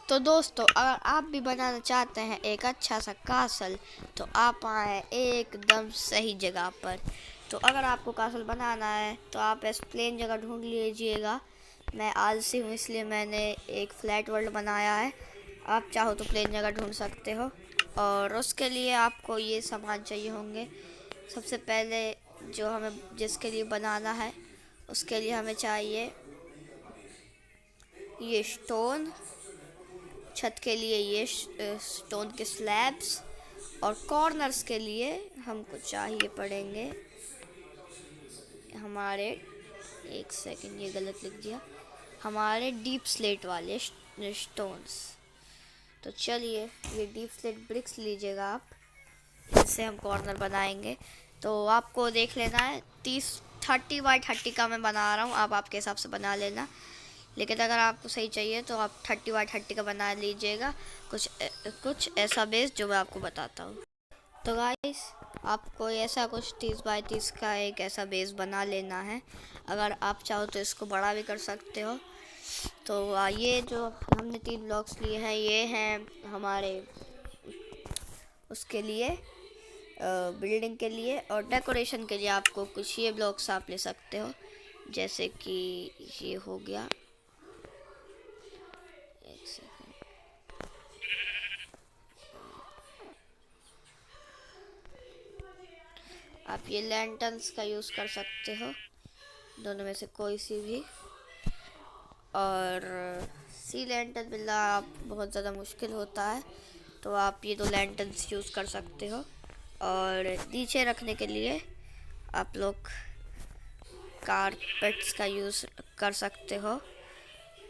तो दोस्तों, अगर आप भी बनाना चाहते हैं एक अच्छा सा कासल, तो आप आए एकदम सही जगह पर। तो अगर आपको कासल बनाना है तो आप ऐसे प्लेन जगह ढूंढ लीजिएगा। मैं आलसी हूँ इसलिए मैंने एक फ्लैट वर्ल्ड बनाया है। आप चाहो तो प्लेन जगह ढूंढ सकते हो। और उसके लिए आपको ये सामान चाहिए होंगे। सबसे पहले जो हमें जिसके लिए बनाना है उसके लिए हमें चाहिए ये स्टोन, छत के लिए ये स्टोन के स्लैब्स, और कॉर्नर्स के लिए हमको चाहिए पड़ेंगे हमारे, एक सेकंड ये गलत लिख दिया, हमारे डीप स्लेट वाले स्टोन्स। तो चलिए ये डीप स्लेट ब्रिक्स लीजिएगा आप, इससे हम कॉर्नर बनाएंगे। तो आपको देख लेना है 30x30 का मैं बना रहा हूँ, आप आपके हिसाब से बना लेना। लेकिन अगर आपको सही चाहिए तो आप 30x30 का बना लीजिएगा, कुछ ऐसा बेस जो मैं आपको बताता हूँ। तो गाइस, आपको ऐसा कुछ 30x30 का एक ऐसा बेस बना लेना है। अगर आप चाहो तो इसको बड़ा भी कर सकते हो। तो ये जो हमने 3 ब्लॉक्स लिए हैं ये हैं हमारे उसके लिए, बिल्डिंग के लिए। और डेकोरेशन के लिए आपको कुछ ये ब्लॉक्स आप ले सकते हो, जैसे कि ये हो गया, एक सेकंड, आप ये लैंटर्न्स का यूज़ कर सकते हो, दोनों में से कोई सी भी। और सी लैंटर्न मिलना आप बहुत ज़्यादा मुश्किल होता है, तो आप ये 2 लैंटर्न्स यूज़ कर सकते हो। और नीचे रखने के लिए आप लोग कारपेट्स का यूज़ कर सकते हो,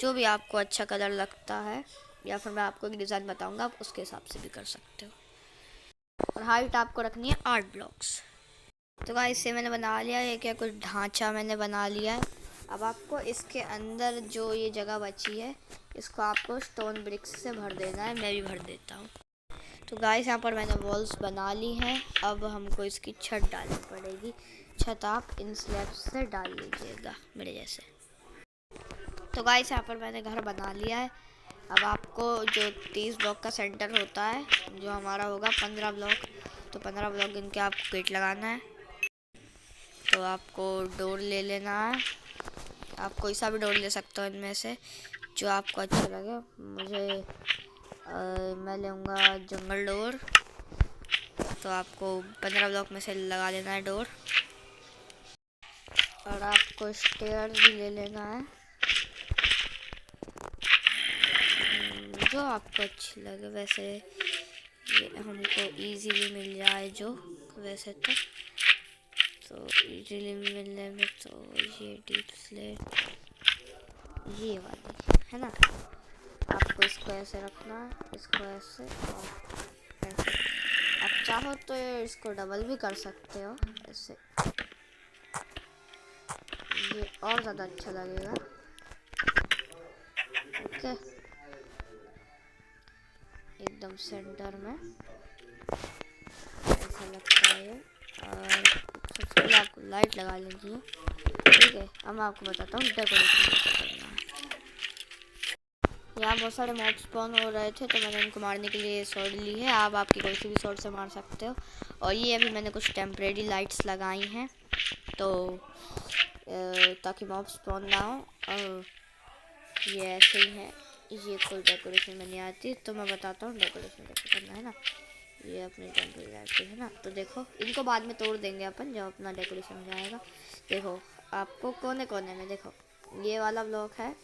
जो भी आपको अच्छा कलर लगता है, या फिर मैं आपको एक डिज़ाइन बताऊंगा, आप उसके हिसाब से भी कर सकते हो। और हाइट आपको रखनी है 8 ब्लॉक्स। तो गाइस, इससे मैंने बना लिया है, क्या कुछ ढांचा मैंने बना लिया है। अब आपको इसके अंदर जो ये जगह बची है इसको आपको स्टोन ब्रिक्स से भर देना है। मैं भी भर देता हूँ। तो गाइस, यहाँ पर मैंने वॉल्स बना ली हैं। अब हमको इसकी छत डालनी पड़ेगी। छत आप इन स्लैब्स से डाल लीजिएगा मेरे जैसे। तो गाइस, यहाँ पर मैंने घर बना लिया है। अब आपको जो 30 ब्लॉक का सेंटर होता है, जो हमारा होगा 15 ब्लॉक, तो 15 ब्लॉक इनके आपको गेट लगाना है। तो आपको डोर ले लेना है। आप कोई सा भी डोर ले सकते हो इनमें से, जो आपको अच्छा लगे। मैं लूँगा जंगल डोर। तो आपको 15 ब्लॉक में से लगा लेना है डोर। और आपको स्टेयर भी ले लेना है, जो आपको अच्छी लगे। वैसे ये हमको इजीली मिल जाए जो, वैसे तो इजीली मिलने में तो ये डीप स्लेट ये वाली है ना। आपको इसको ऐसे रखना है, इसको ऐसे और ऐसे। आप चाहो तो इसको डबल भी कर सकते हो ऐसे, ये और ज़्यादा अच्छा लगेगा। ओके, एकदम सेंटर में ऐसा लगता है। और सबसे पहले आपको लाइट लगा लेनी है, ठीक है। अब मैं आपको बताता हूँ डेकोरेशन कैसे करना है। यहाँ बहुत सारे मॉब स्पॉन हो रहे थे, तो मैंने उनको मारने के लिए स्वॉर्ड ली है। आप आपकी कोई सी भी स्वॉर्ड से मार सकते हो। और ये अभी मैंने कुछ टेम्परेरी लाइट्स लगाई हैं, तो ताकि मॉब स्पॉन ना हो। और ये ऐसे ही है, ये कोई डेकोरेशन में नहीं आती, तो मैं बताता हूँ डेकोरेशन कैसे करना है ना। ये अपनी टेम्परेरी लाइट है ना। तो देखो, इनको बाद में तोड़ देंगे अपन जब अपना डेकोरेशन हो जाएगा। देखो, आपको कोने कोने में देखो ये वाला ब्लॉक है,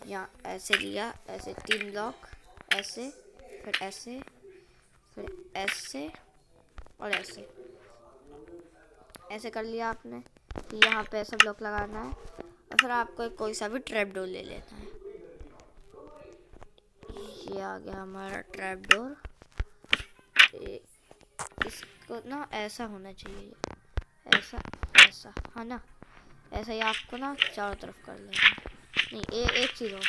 यहाँ ऐसे लिया, ऐसे 3 ब्लॉक, ऐसे, फिर ऐसे, फिर ऐसे और ऐसे, ऐसे कर लिया आपने। यहाँ पे ऐसे ब्लॉक लगाना है, और फिर आपको कोई सा भी ट्रैप डोर ले लेना है। ये आ गया हमारा ट्रैप डोर। इसको ना ऐसा होना चाहिए, ऐसा ऐसा, है ना। ऐसा ही आपको ना चारों तरफ कर लेना है। नहीं, एक चीज़ हो,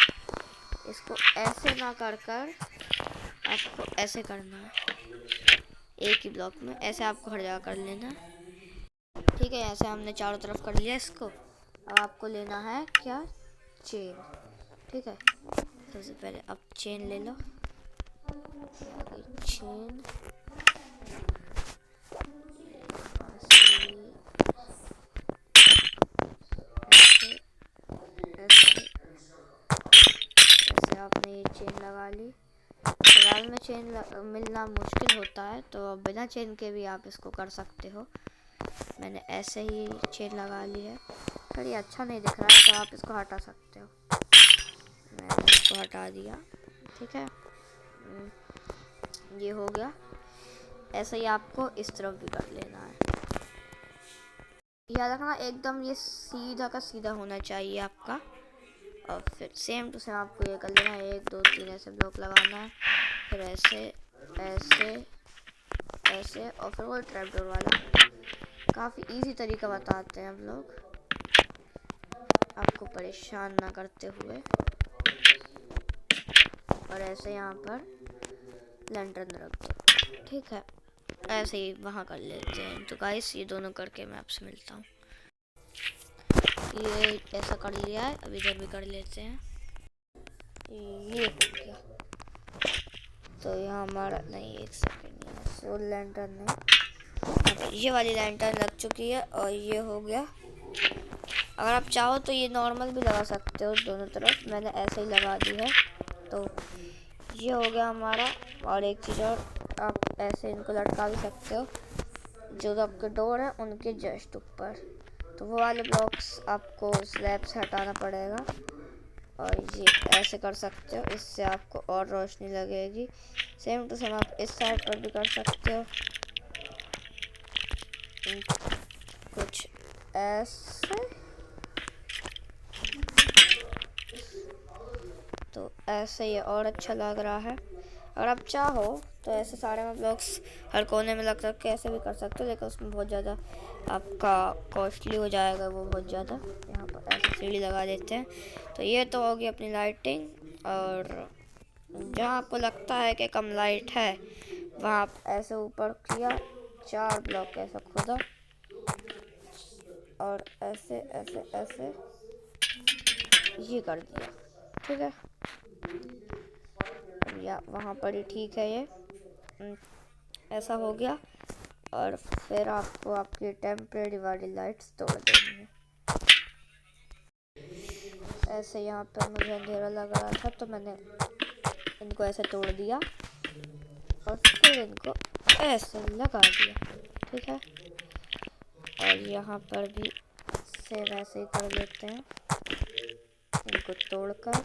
इसको ऐसे ना कर कर आपको ऐसे करना है, एक ही ब्लॉक में ऐसे आपको हर जगह कर लेना है, ठीक है। ऐसे हमने चारों तरफ कर लिया इसको। अब आपको लेना है क्या, चेन, ठीक है। सबसे पहले आप चेन ले लो, चेन ऐसे आपने ये चेन लगा ली। फिलहाल में चेन मिलना मुश्किल होता है, तो बिना चेन के भी आप इसको कर सकते हो। मैंने ऐसे ही चेन लगा ली है। फिर ये अच्छा नहीं दिख रहा है तो आप इसको हटा सकते हो। मैंने इसको हटा दिया, ठीक है। ये हो गया। ऐसे ही आपको इस तरफ भी कर लेना है। याद रखना एकदम ये सीधा का सीधा होना चाहिए आपका। और फिर सेम टू सेम आपको ये कर लेना है। 1 2 3 ऐसे ब्लॉक लगाना है, फिर ऐसे ऐसे ऐसे, और फिर वो ट्रैपडोर वाला। काफ़ी इजी तरीका बताते हैं हम लोग, आपको परेशान ना करते हुए। और ऐसे यहाँ पर लैंटर्न रख दो, ठीक है। ऐसे ही वहाँ कर लेते हैं। तो गाइस ये दोनों करके मैं आपसे मिलता हूँ। ये ऐसा कर लिया है, अब इधर भी कर लेते हैं। ये हो गया। तो यहाँ हमारा नहीं, 1 सेकेंड, यहाँ सोल लैंटर्न नहीं, ये वाली लैंटर्न लग चुकी है। और ये हो गया। अगर आप चाहो तो ये नॉर्मल भी लगा सकते हो दोनों तरफ, मैंने ऐसे ही लगा दी है। तो ये हो गया हमारा। और एक चीज़ और, आप ऐसे इनको लटका भी सकते हो, जो आपके डोर है उनके जस्ट ऊपर। तो वो वाले ब्लॉक्स आपको स्लैब से हटाना पड़ेगा। और ये ऐसे कर सकते हो, इससे आपको और रोशनी लगेगी। सेम टू सेम आप इस साइड पर भी कर सकते हो, कुछ ऐसे। तो ऐसे ये और अच्छा लग रहा है। अगर आप चाहो तो ऐसे सारे में ब्लॉक्स हर कोने में लग सकते, ऐसे भी कर सकते हो, लेकिन उसमें बहुत ज़्यादा आपका कॉस्टली हो जाएगा वो बहुत ज़्यादा। यहाँ पर ऐसे सीढ़ी लगा देते हैं। तो ये तो होगी अपनी लाइटिंग। और जहाँ आपको लगता है कि कम लाइट है, वहाँ आप ऐसे ऊपर किया, 4 ब्लॉक ऐसा खोदा, और ऐसे ऐसे ऐसे ये कर दिया, ठीक है। या वहाँ पर ही ठीक है, ये ऐसा हो गया। और फिर आपको आपकी टेम्परेरी वाली लाइट्स तोड़ देनी है। ऐसे यहाँ पर मुझे अंधेरा लग रहा था तो मैंने इनको ऐसे तोड़ दिया और फिर इनको ऐसे लगा दिया, ठीक है। और यहाँ पर भी सेम ऐसे ही कर लेते हैं, इनको तोड़कर।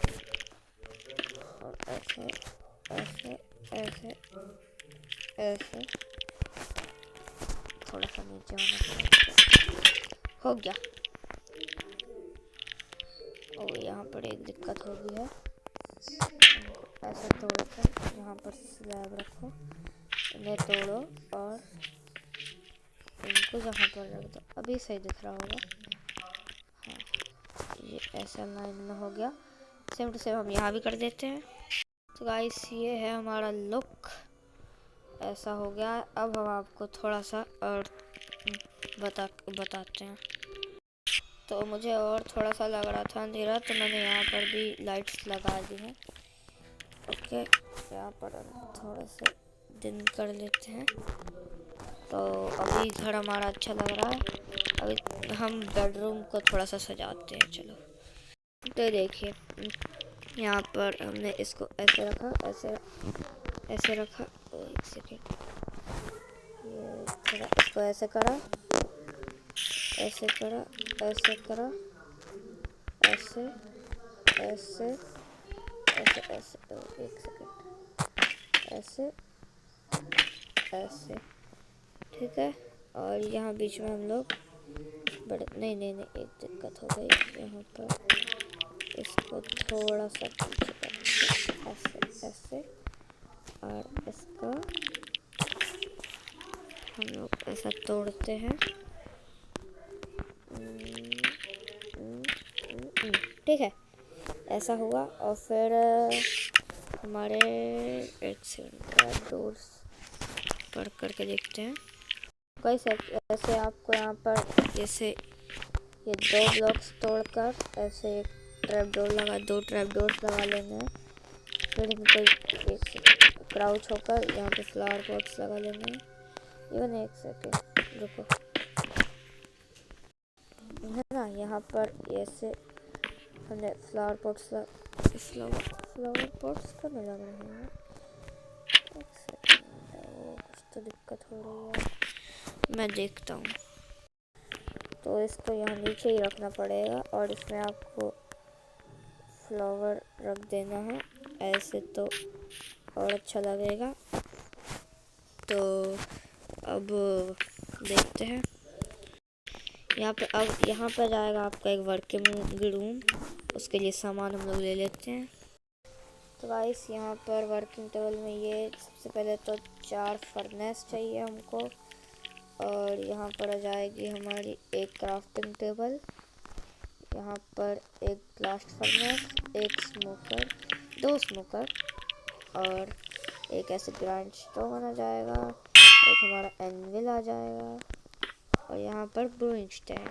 और ऐसे ऐसे ऐसे ऐसे, थोड़ा सा नीचे होना चाहिए। हो गया। और यहाँ पर एक दिक्कत हो गई है, ऐसे तोड़कर यहाँ पर स्लैब रखो, इन्हें तोड़ो और इनको यहाँ पर रख दो। अभी सही दिख रहा होगा, हाँ। ये ऐसा लाइन में हो गया। सेम टू सेम हम यहाँ भी कर देते हैं। तो गाइस ये है हमारा लुक, ऐसा हो गया। अब हम आपको थोड़ा सा और बताते हैं। तो मुझे और थोड़ा सा लग रहा था अंधेरा, तो मैंने यहाँ पर भी लाइट्स लगा दी हैं। ओके, यहाँ पर हम थोड़ा सा दिन कर लेते हैं। तो अभी घर हमारा अच्छा लग रहा है। अभी हम बेडरूम को थोड़ा सा सजाते हैं, चलो। तो देखिए यहाँ पर हमने इसको ऐसे रखा, ऐसे रखा। 1 सेकेंड, ये थोड़ा इसको ऐसे करा, ऐसे करा, ऐसे करा, ऐसे ऐसे ऐसे ऐसे, 1 सेकेंड, ऐसे ऐसे, ठीक है। और यहाँ बीच में हम लोग बड़े नहीं, एक दिक्कत हो गई यहाँ पर। इसको थोड़ा सा पीछे करके ऐसे ऐसे, और इसका हम लोग ऐसा तोड़ते हैं, ठीक है। ऐसा हुआ। और फिर हमारे 1 सेकंड डोर्स पर करके देखते हैं। कैसे ऐसे आपको यहाँ पर जैसे ये 2 ब्लॉक्स तोड़कर ऐसे एक ट्रैप डोर लगा, 2 ट्रैप डोर्स लगा लेने हैं। फिर इनको एक क्राउच होकर यहाँ पे फ्लावर पॉट्स लगा लेना है। इवन एक सेकेंड रुको, है ना, यहाँ पर ऐसे हमने फ्लावर पॉट्स फ्लावर पॉट्स कब लग रहे हैं? एक सेकेंड, कुछ तो दिक्कत हो रही है, मैं देखता हूँ। तो इसको यहाँ नीचे ही रखना पड़ेगा और इसमें आपको फ्लावर रख देना है ऐसे, तो और अच्छा लगेगा। तो अब देखते हैं यहाँ पे। अब यहाँ पर जाएगा आपका एक वर्किंग रूम, उसके लिए सामान हम लोग ले लेते हैं। तो गाइस यहाँ पर वर्किंग टेबल में ये सबसे पहले तो 4 फर्नेस चाहिए हमको, और यहाँ पर आ जाएगी हमारी एक क्राफ्टिंग टेबल, यहाँ पर एक ब्लास्ट फर्नेस, एक स्मोकर, 2 स्मोकर, और एक ऐसे ग्राइंड स्टोन आ जाएगा, एक हमारा एनविल आ जाएगा, और यहाँ पर ब्रूइंग स्टैंड।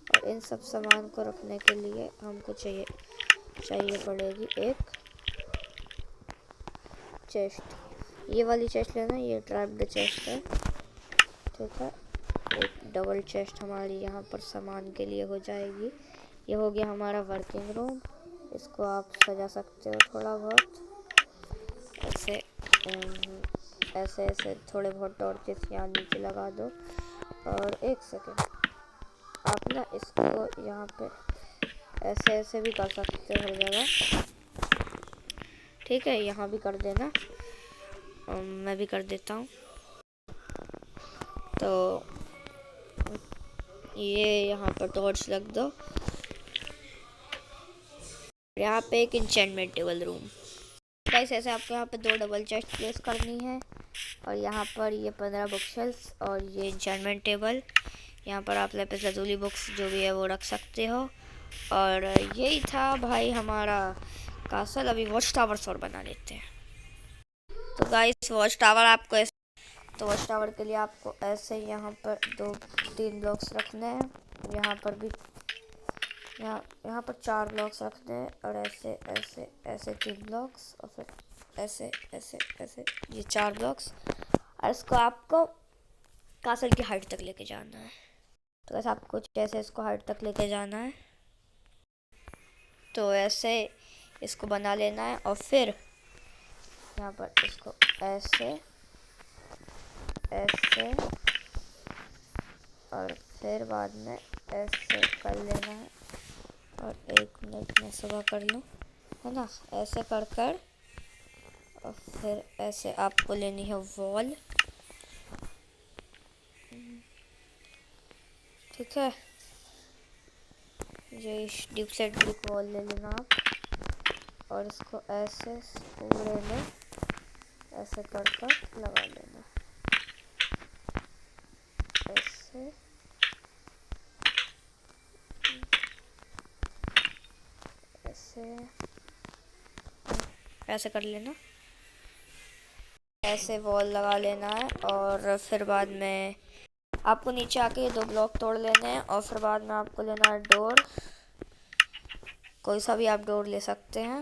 और इन सब सामान को रखने के लिए हमको चाहिए पड़ेगी एक चेस्ट। ये वाली चेस्ट लेना, ये ट्रैप्ड चेस्ट है, ठीक है। एक डबल चेस्ट हमारी यहाँ पर सामान के लिए हो जाएगी। ये हो गया हमारा वर्किंग रूम, इसको आप सजा सकते हो थोड़ा बहुत ऐसे ऐसे थोड़े बहुत टॉर्चेस यहाँ नीचे लगा दो। और एक सेकेंड, आप ना इसको यहाँ पे ऐसे भी कर सकते हो हर जगह, ठीक है, यहाँ भी कर देना, मैं भी कर देता हूँ। तो ये यहाँ पर टॉर्च लग दो। यहाँ पे एक इंचेंटमेंट टेबल रूम, गाइस ऐसे आपको यहाँ पे 2 डबल चेस्ट प्लेस करनी है, और यहाँ पर ये 15 बुक शेल्फ्स और ये इंचेंटमेंट टेबल। यहाँ पर आप लेपिस lazuli बुक्स जो भी है वो रख सकते हो। और यही था भाई हमारा कासल। अभी वॉच टावर्स और बना लेते हैं। तो गाइस वॉच टावर आपको तो वॉच टावर के लिए आपको ऐसे यहाँ पर 2-3 ब्लॉक्स रखने हैं, यहाँ पर भी यहाँ पर 4 ब्लॉक्स रखने हैं, और ऐसे 3 ब्लॉक्स, और फिर ऐसे ये 4 ब्लॉक्स, और इसको आपको कासल की हाइट तक लेके जाना है। तो ऐसे आपको जैसे इसको हाइट तक लेके जाना है, तो ऐसे इसको बना लेना है, और फिर यहाँ पर इसको ऐसे और फिर बाद में ऐसे कर लेना है। और 1 मिनट में सुबह कर लूँ, है ना, ऐसे कर और फिर ऐसे आपको लेनी है वॉल, ठीक है। ये ड्यूप्लेट ब्रिक वॉल ले लेना आप, और इसको ऐसे पूरे में ऐसे कर लगा लेना, ऐसे कर लेना, ऐसे वॉल लगा लेना है। और फिर बाद में आपको नीचे आके 2 ब्लॉक तोड़ लेने हैं, और फिर बाद में आपको लेना है डोर, कोई सा भी आप डोर ले सकते हैं।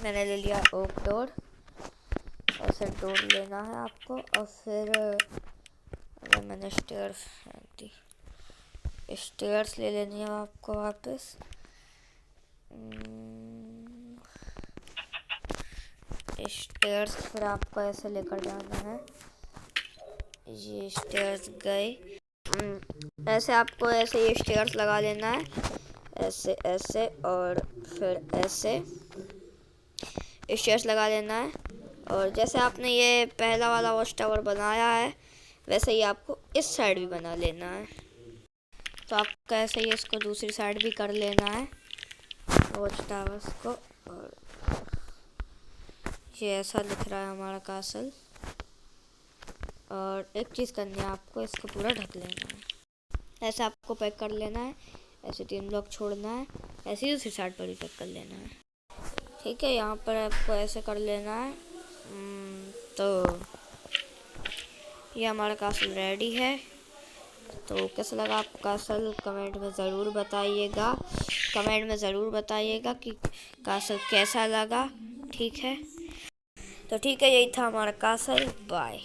मैंने ले लिया ओक डोर, ऐसे डोर लेना है आपको। और फिर अगर मैंने स्टेयर्स ले लेनी है आपको वापस, स्टेयर्स फिर आपको ऐसे लेकर जाना है। ये स्टेयर्स गए, ऐसे आपको ऐसे ये स्टेयर्स लगा लेना है, ऐसे और फिर ऐसे स्टेयर्स लगा लेना है। और जैसे आपने ये पहला वाला वॉच टावर बनाया है, वैसे ही आपको इस साइड भी बना लेना है। तो आपको ऐसे ही इसको दूसरी साइड भी कर लेना है वॉच टावर्स को। और ये ऐसा दिख रहा है हमारा कासल। और एक चीज़ करनी है, आपको इसको पूरा ढक लेना है, ऐसे आपको पैक कर लेना है, ऐसे 3 ब्लॉक छोड़ना है, ऐसे ही दूसरी साइड पर भी पैक कर लेना है, ठीक है। यहाँ पर आपको ऐसे कर लेना है। तो ये हमारा कासल रेडी है। तो कैसा लगा आपको कासल, कमेंट में ज़रूर बताइएगा। कि कासल कैसा लगा। ठीक है, तो ठीक है, यही था हमारा कासल। बाय।